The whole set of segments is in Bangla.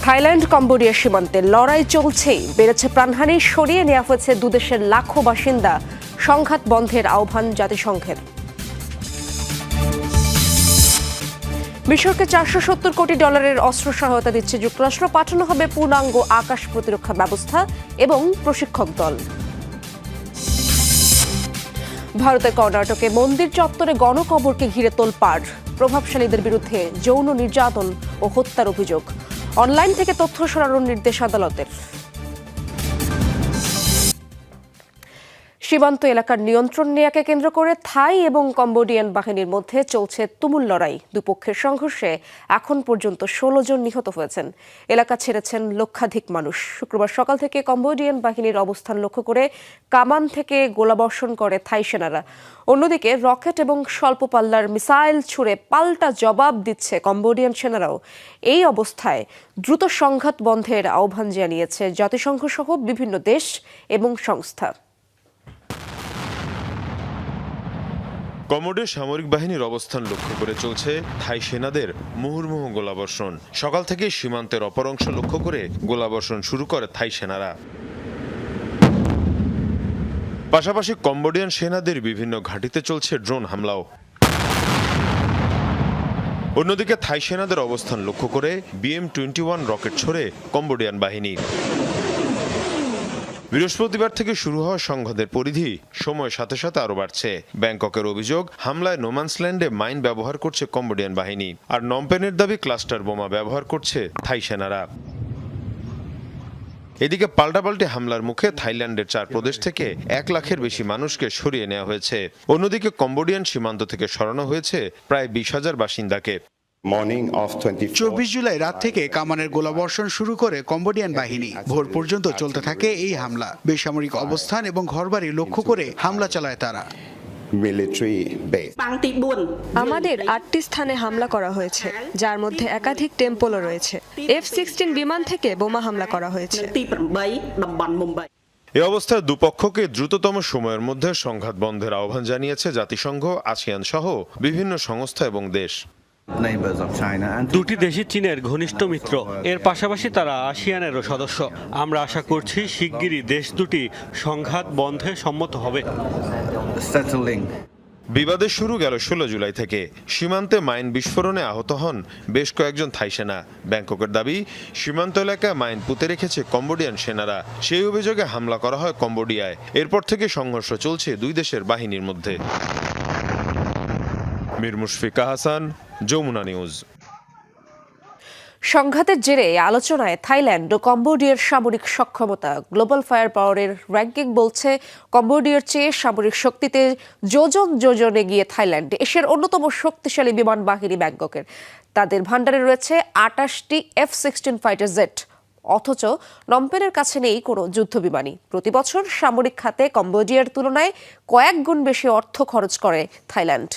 থাইল্যান্ড কম্বোডিয়া সীমান্তে লড়াই চলছেই, বেড়েছে প্রাণহানি, সরিয়ে নেওয়া হয়েছে দুদেশের লাখো বাসিন্দা, সংঘাত বন্ধের আহ্বান জাতিসংঘের। মিশরকে $470 কোটি অস্ত্র সহায়তা দিচ্ছে যুক্তরাষ্ট্র, পাঠানো হবে পূর্ণাঙ্গ আকাশ প্রতিরক্ষা ব্যবস্থা এবং প্রশিক্ষক দল। ভারতের কর্ণাটকে মন্দির চত্বরে গণকবরকে ঘিরে তোলপাড়, প্রভাবশালীদের বিরুদ্ধে যৌন নির্যাতন ও হত্যার অভিযোগ, অনলাইন থেকে তথ্য সরানোর নির্দেশ আদালতের। সীমান্ত এলাকার নিয়ন্ত্রণ নেয়াকে কেন্দ্র করে থাই এবং কম্বোডিয়ান বাহিনীর মধ্যে চলছে তুমুল লড়াই। দুপক্ষের সংঘর্ষে এখন পর্যন্ত 16 জন নিহত হয়েছেন, এলাকা ছেড়েছেন লক্ষাধিক মানুষ। শুক্রবার সকাল থেকে কম্বোডিয়ান বাহিনীর অবস্থান লক্ষ্য করে কামান থেকে গোলাবর্ষণ করে থাই সেনারা। অন্যদিকে রকেট এবং স্বল্প পাল্লার মিসাইল ছুড়ে পাল্টা জবাব দিচ্ছে কম্বোডিয়ান সেনারাও। এই অবস্থায় দ্রুত সংঘাত বন্ধের আহ্বান জানিয়েছে জাতিসংঘ সহ বিভিন্ন দেশ এবং সংস্থা। কম্বোডিয়ার সামরিক বাহিনীর অবস্থান লক্ষ্য করে চলছে থাই সেনাদের মুহুর্মুহু গোলাবর্ষণ। সকাল থেকে সীমান্তের অপর অংশ লক্ষ্য করে গোলাবর্ষণ শুরু করে থাই সেনারা। পাশাপাশি কম্বোডিয়ান সেনাদের বিভিন্ন ঘাঁটিতে চলছে ড্রোন হামলাও। অন্যদিকে থাই সেনাদের অবস্থান লক্ষ্য করে BM-21 রকেট ছোড়ে কম্বোডিয়ান বাহিনী। বৃহস্পতিবার থেকে শুরু হওয়া সংঘাতের পরিধি সময়ের সাথে সাথে আরো বাড়ছে। ব্যাংককের অভিযোগ, হামলায় নোম্যান্সল্যান্ডে মাইন ব্যবহার করছে কম্বোডিয়ান বাহিনী, আর নমপেনের দাবি ক্লাস্টার বোমা ব্যবহার করছে থাই সেনারা। এদিকে পাল্টাপাল্টি হামলার মুখে থাইল্যান্ডের 4 প্রদেশ থেকে 1 লাখের বেশি মানুষকে সরিয়ে নেওয়া হয়েছে। অন্যদিকে কম্বোডিয়ান সীমান্ত থেকে সরানো হয়েছে প্রায় 20,000 বাসিন্দাকে। 24 জুলাই রাত থেকে কামানের গোলাবর্ষণ শুরু করে কম্বোডিয়ান বাহিনী। ভোর পর্যন্ত চলতে থাকে এই হামলা। বেসামরিক অবস্থান এবং ঘরবাড়ি লক্ষ্য করে হামলা চালায় তারা। আমাদের 8টি স্থানে হামলা করা হয়েছে, যার মধ্যে একাধিক টেম্পলও রয়েছে। F-16 বিমান থেকে বোমা হামলা করা হয়েছে। এ অবস্থায় দুপক্ষকে দ্রুততম সময়ের মধ্যে সংঘাত বন্ধের আহ্বান জানিয়েছে জাতিসংঘ, আসিয়ান সহ বিভিন্ন সংস্থা এবং দেশ। দুটি দেশই চীনের ঘনিষ্ঠ মিত্র, এর পাশাপাশি তারা আসিয়ানেরও সদস্য। আমরা আশা করছি শিগগিরই দেশ দুটি সংঘাত বন্ধে সম্মত হবে। বিবাদের শুরু গেল 16 জুলাই থেকে। সীমান্তে মাইন বিস্ফোরণে আহত হন বেশ কয়েকজন থাই সেনা। ব্যাংককের দাবি, সীমান্ত এলাকায় মাইন পুঁতে রেখেছে কম্বোডিয়ান সেনারা। সেই অভিযোগে হামলা করা হয় কম্বোডিয়ায়। এরপর থেকে সংঘর্ষ চলছে দুই দেশের বাহিনীর মধ্যে। মীর মুশফিকা হাসান, যমুনা নিউজ। সংঘাতের জেরে আলোচনায় থাইল্যান্ড ও কম্বোডিয়ার সামরিক সক্ষমতা। গ্লোবাল ফায়ার পাওয়ারের র্যাঙ্কিং বলছে কম্বোডিয়ার চেয়ে সামরিক শক্তিতে যোজনে এগিয়ে থাইল্যান্ড। এশিয়ার অন্যতম শক্তিশালী বিমান বাহিনী ব্যাংককের। তাদের ভান্ডারে রয়েছে 28টি F-16 ফাইটার জেট, অথচ নমপেনের কাছে নেই কোনো যুদ্ধ বিমানই। প্রতি বছর সামরিক খাতে কম্বোডিয়ার তুলনায় কয়েক গুণ বেশি অর্থ খরচ করে থাইল্যান্ড।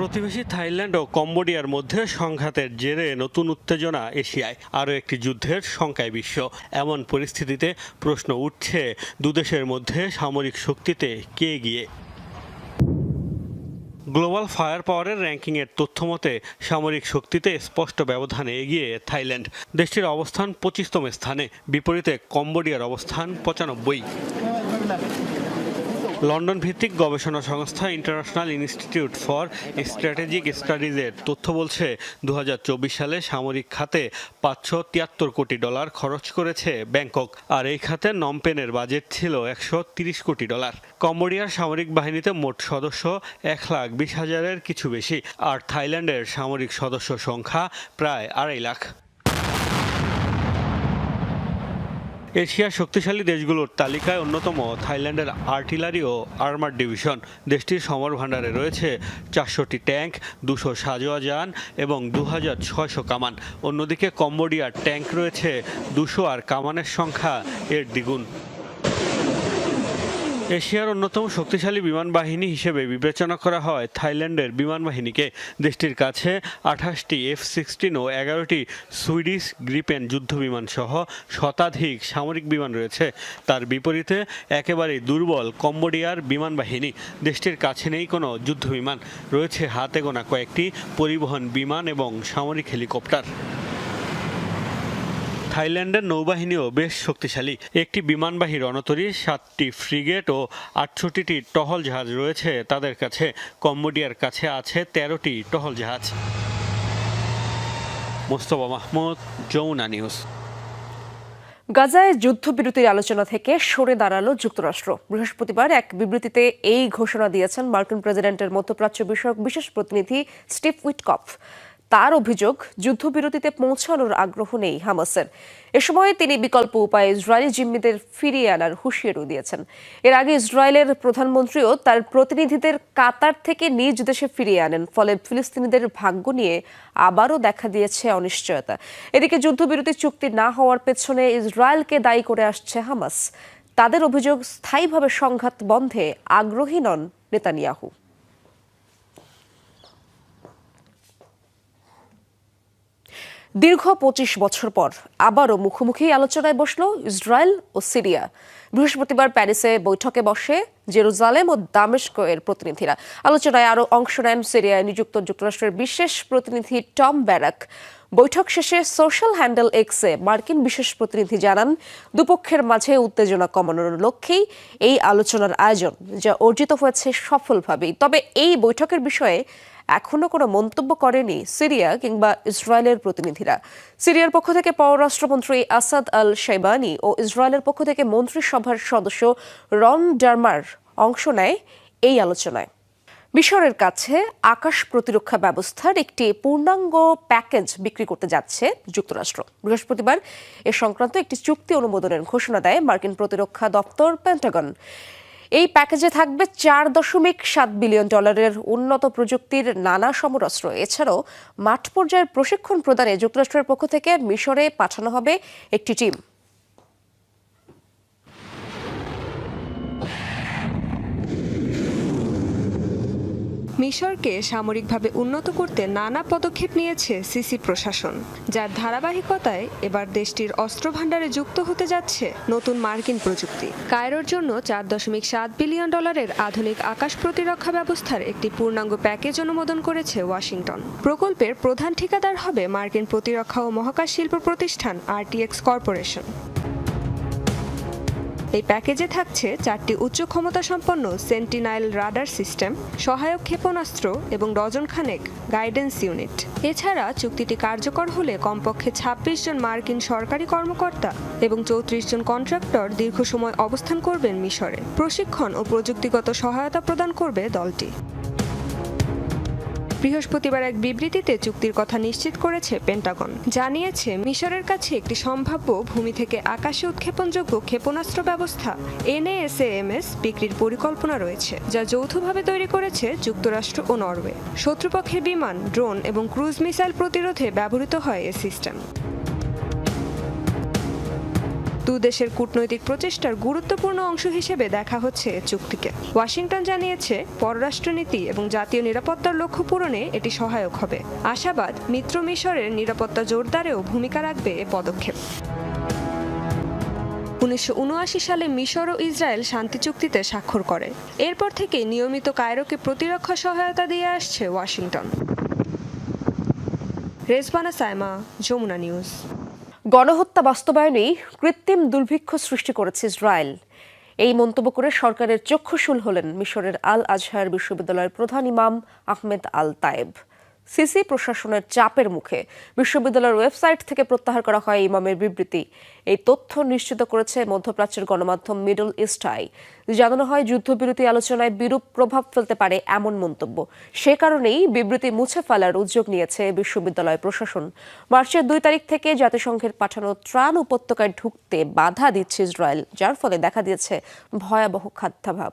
প্রতিবেশী থাইল্যান্ড ও কম্বোডিয়ার মধ্যে সংঘাতের জেরে নতুন উত্তেজনা এশিয়ায়, আরও একটি যুদ্ধের শঙ্কায় বিশ্ব। এমন পরিস্থিতিতে প্রশ্ন উঠছে, দুদেশের মধ্যে সামরিক শক্তিতে কে এগিয়ে। গ্লোবাল ফায়ার পাওয়ারের র্যাঙ্কিংয়ের তথ্য মতে সামরিক শক্তিতে স্পষ্ট ব্যবধানে এগিয়ে থাইল্যান্ড। দেশটির অবস্থান 25তম স্থানে, বিপরীতে কম্বোডিয়ার অবস্থান 95। লন্ডন ভিত্তিক গবেষণা সংস্থা ইন্টারন্যাশনাল ইনস্টিটিউট ফর স্ট্র্যাটেজিক স্টাডিজের তথ্য বলছে, 2024 সালে সামরিক খাতে $573 কোটি খরচ করেছে ব্যাংকক, আর এই খাতে নমপেনের বাজেট ছিল $130 কোটি। কম্বোডিয়ার সামরিক বাহিনীতে মোট সদস্য 1,20,000-এর কিছু বেশি, আর থাইল্যান্ডের সামরিক সদস্য সংখ্যা প্রায় 2.5 লাখ। এশিয়ার শক্তিশালী দেশগুলোর তালিকায় অন্যতম থাইল্যান্ডের আর্টিলারি ও আর্মার ডিভিশন। দেশটির সমর ভাণ্ডারে রয়েছে 400টি ট্যাঙ্ক, 200 সাঁজোয়া যান এবং 2600 কামান। অন্যদিকে কম্বোডিয়ার ট্যাঙ্ক রয়েছে 200, আর কামানের সংখ্যা এর দ্বিগুণ। এশিয়ার অন্যতম শক্তিশালী বিমান বাহিনী হিসেবে বিবেচনা করা হয় থাইল্যান্ডের বিমান বাহিনীকে। দেশটির কাছে 28টি F-16 ও 11টি সুইডিশ গ্রিপেন যুদ্ধবিমান সহ শতাধিক সামরিক বিমান রয়েছে। তার বিপরীতে একেবারেই দুর্বল কম্বোডিয়ার বিমান বাহিনী। দেশটির কাছে নেই কোনো যুদ্ধবিমান, রয়েছে হাতে গোনা কয়েকটি পরিবহন বিমান এবং সামরিক হেলিকপ্টার। থাইল্যান্ডের নৌবাহিনীও বেশ শক্তিশালী। একটি বিমানবাহী রণতরী, 7টি ফ্রিগেট ও 68টি টহল জাহাজ রয়েছে তাদের কাছে। কম্বোডিয়ার কাছে আছে 13টি টহল জাহাজ। মোস্তফা মাহমুদ, যমুনা নিউজ। গাজায় যুদ্ধবিরতির আলোচনা থেকে সরে দাঁড়ালো যুক্তরাষ্ট্র। বৃহস্পতিবার এক বিবৃতিতে এই ঘোষণা দিয়েছেন মার্কিন প্রেসিডেন্টের মধ্যপ্রাচ্য বিষয়ক বিশেষ প্রতিনিধি স্টিভ উইটকফ। তার অভিযোগ, যুদ্ধবিরতিতে পৌঁছানোর আগ্রহ নেই হামাসের। এ সময় তিনি বিকল্প উপায়ে ইসরায়েলি জিম্মিদের ফিরিয়ে আনার হুঁশিয়ারি দিয়েছেন। এর আগে ইসরায়েলের প্রধানমন্ত্রীও তার প্রতিনিধিদের কাতার থেকে নিজ দেশে ফিরিয়ে আনেন। ফলে ফিলিস্তিনিদের ভাগ্য নিয়ে আবারও দেখা দিয়েছে অনিশ্চয়তা। এদিকে যুদ্ধবিরতি চুক্তি না হওয়ার পেছনে ইসরায়েলকে দায়ী করে আসছে হামাস। তাদের অভিযোগ, স্থায়ীভাবে সংঘাত বন্ধে আগ্রহী নন নেতানিয়াহু। দীর্ঘ 25 বছর পর আবারও মুখোমুখি আলোচনায় বসল ইসরায়েল ও সিরিয়া। বৃহস্পতিবার প্যারিসে বৈঠকে বসে জেরুজালেম ও দামেস্কের প্রতিনিধিরা। আলোচনায় আরও অংশ নেন সিরিয়ায় নিযুক্ত যুক্তরাষ্ট্রের বিশেষ প্রতিনিধি টম ব্যারাক। বৈঠক শেষে সোশ্যাল হ্যান্ডেল এক্সে মার্কিন বিশেষ প্রতিনিধি জানান, দুপক্ষের মাঝে উত্তেজনা কমানোর লক্ষ্যেই এই আলোচনার আয়োজন, যা অর্জিত হয়েছে সফলভাবেই। তবে এই বৈঠকের বিষয়ে এখনো কোনো মন্তব্য করেনি সিরিয়া কিংবা ইসরায়েলের প্রতিনিধিরা। সিরিয়ার পক্ষ থেকে পররাষ্ট্রমন্ত্রী আসাদ আল শাইবানি ও ইসরায়েলের পক্ষ থেকে মন্ত্রিসভার সদস্য রন ডারমার অংশ নেয় এই আলোচনায়। মিশরের কাছে আকাশ প্রতিরক্ষা ব্যবস্থার একটি পূর্ণাঙ্গ প্যাকেজ বিক্রি করতে যাচ্ছে যুক্তরাষ্ট্র। বৃহস্পতিবার এ সংক্রান্ত একটি চুক্তি অনুমোদনের ঘোষণা দেয় মার্কিন প্রতিরক্ষা দপ্তর পেন্টাগন। এই প্যাকেজে থাকবে $4.7 বিলিয়ন উন্নত প্রযুক্তির নানা সমরাস্ত্র। এছাড়াও মাঠ পর্যায়ের প্রশিক্ষণ প্রদানে যুক্তরাষ্ট্রের পক্ষ থেকে মিশরে পাঠানো হবে একটি টিম। মিশরকে সামরিকভাবে উন্নত করতে নানা পদক্ষেপ নিয়েছে সিসি প্রশাসন, যার ধারাবাহিকতায় এবার দেশটির অস্ত্র ভাণ্ডারে যুক্ত হতে যাচ্ছে নতুন মার্কিন প্রযুক্তি। কায়রোর জন্য $4.7 বিলিয়ন আধুনিক আকাশ প্রতিরক্ষা ব্যবস্থার একটি পূর্ণাঙ্গ প্যাকেজ অনুমোদন করেছে ওয়াশিংটন। প্রকল্পের প্রধান ঠিকাদার হবে মার্কিন প্রতিরক্ষা ও মহাকাশ শিল্প প্রতিষ্ঠান RTX কর্পোরেশন। এই প্যাকেজে থাকছে 4টি উচ্চ ক্ষমতা সম্পন্ন সেন্টিনাইল রাডার সিস্টেম, সহায়ক ক্ষেপণাস্ত্র এবং ডজনখানেক গাইডেন্স ইউনিট। এছাড়া চুক্তিটি কার্যকর হলে কমপক্ষে 26 জন মার্কিন সরকারি কর্মকর্তা এবং 34 জন কন্ট্রাক্টর দীর্ঘ সময় অবস্থান করবেন মিশরে। প্রশিক্ষণ ও প্রযুক্তিগত সহায়তা প্রদান করবে দলটি। বৃহস্পতিবার এক বিবৃতিতে চুক্তির কথা নিশ্চিত করেছে পেন্টাগন। জানিয়েছে, মিশরের কাছে একটি সম্ভাব্য ভূমি থেকে আকাশে উৎক্ষেপণযোগ্য ক্ষেপণাস্ত্র ব্যবস্থা NASAMS বিক্রির পরিকল্পনা রয়েছে, যা যৌথভাবে তৈরি করেছে যুক্তরাষ্ট্র ও নরওয়ে। শত্রুপক্ষের বিমান, ড্রোন এবং ক্রুজ মিসাইল প্রতিরোধে ব্যবহৃত হয় এ সিস্টেম। দুদেশের কূটনৈতিক প্রচেষ্টার গুরুত্বপূর্ণ অংশ হিসেবে দেখা হচ্ছে চুক্তিকে। ওয়াশিংটন জানিয়েছে, পররাষ্ট্রনীতি এবং জাতীয় নিরাপত্তার লক্ষ্য পূরণে এটি সহায়ক হবে। আশাবাদ, মিত্র মিশরের নিরাপত্তা জোরদারেও ভূমিকা রাখবে এ পদক্ষেপ। 1979 সালে মিশর ও ইসরায়েল শান্তি চুক্তিতে স্বাক্ষর করে। এরপর থেকে নিয়মিত কায়রোকে প্রতিরক্ষা সহায়তা দিয়ে আসছে ওয়াশিংটন। রেজবানা সাইমা, যমুনা নিউজ। গণহত্যা বাস্তবায়নেই কৃত্রিম দুর্ভিক্ষ সৃষ্টি করেছে ইসরায়েল। এই মন্তব্য করে সরকারের চক্ষুশূল হলেন মিশরের আল আজহার বিশ্ববিদ্যালয়ের প্রধান ইমাম আহমেদ আল তায়েব। সিসি প্রশাসনের চাপের মুখে বিশ্ববিদ্যালয়ের ওয়েবসাইট থেকে প্রত্যাহার করা হয় ইমামের বিবৃতি। এই তথ্য নিশ্চিত করেছে মধ্যপ্রাচ্যের গণমাধ্যম মিডল ইস্ট আই। জানানো হয়, যুদ্ধবিরতি আলোচনায় বিরূপ প্রভাব ফেলতে পারে এমন মন্তব্য। সে কারণেই বিবৃতি মুছে ফেলার উদ্যোগ নিয়েছে বিশ্ববিদ্যালয় প্রশাসন। মার্চের 2 তারিখ থেকে জাতিসংঘের পাঠানো ত্রাণ উপত্যকায় ঢুকতে বাধা দিচ্ছে ইসরায়েল, যার ফলে দেখা দিয়েছে ভয়াবহ খাদ্যাভাব।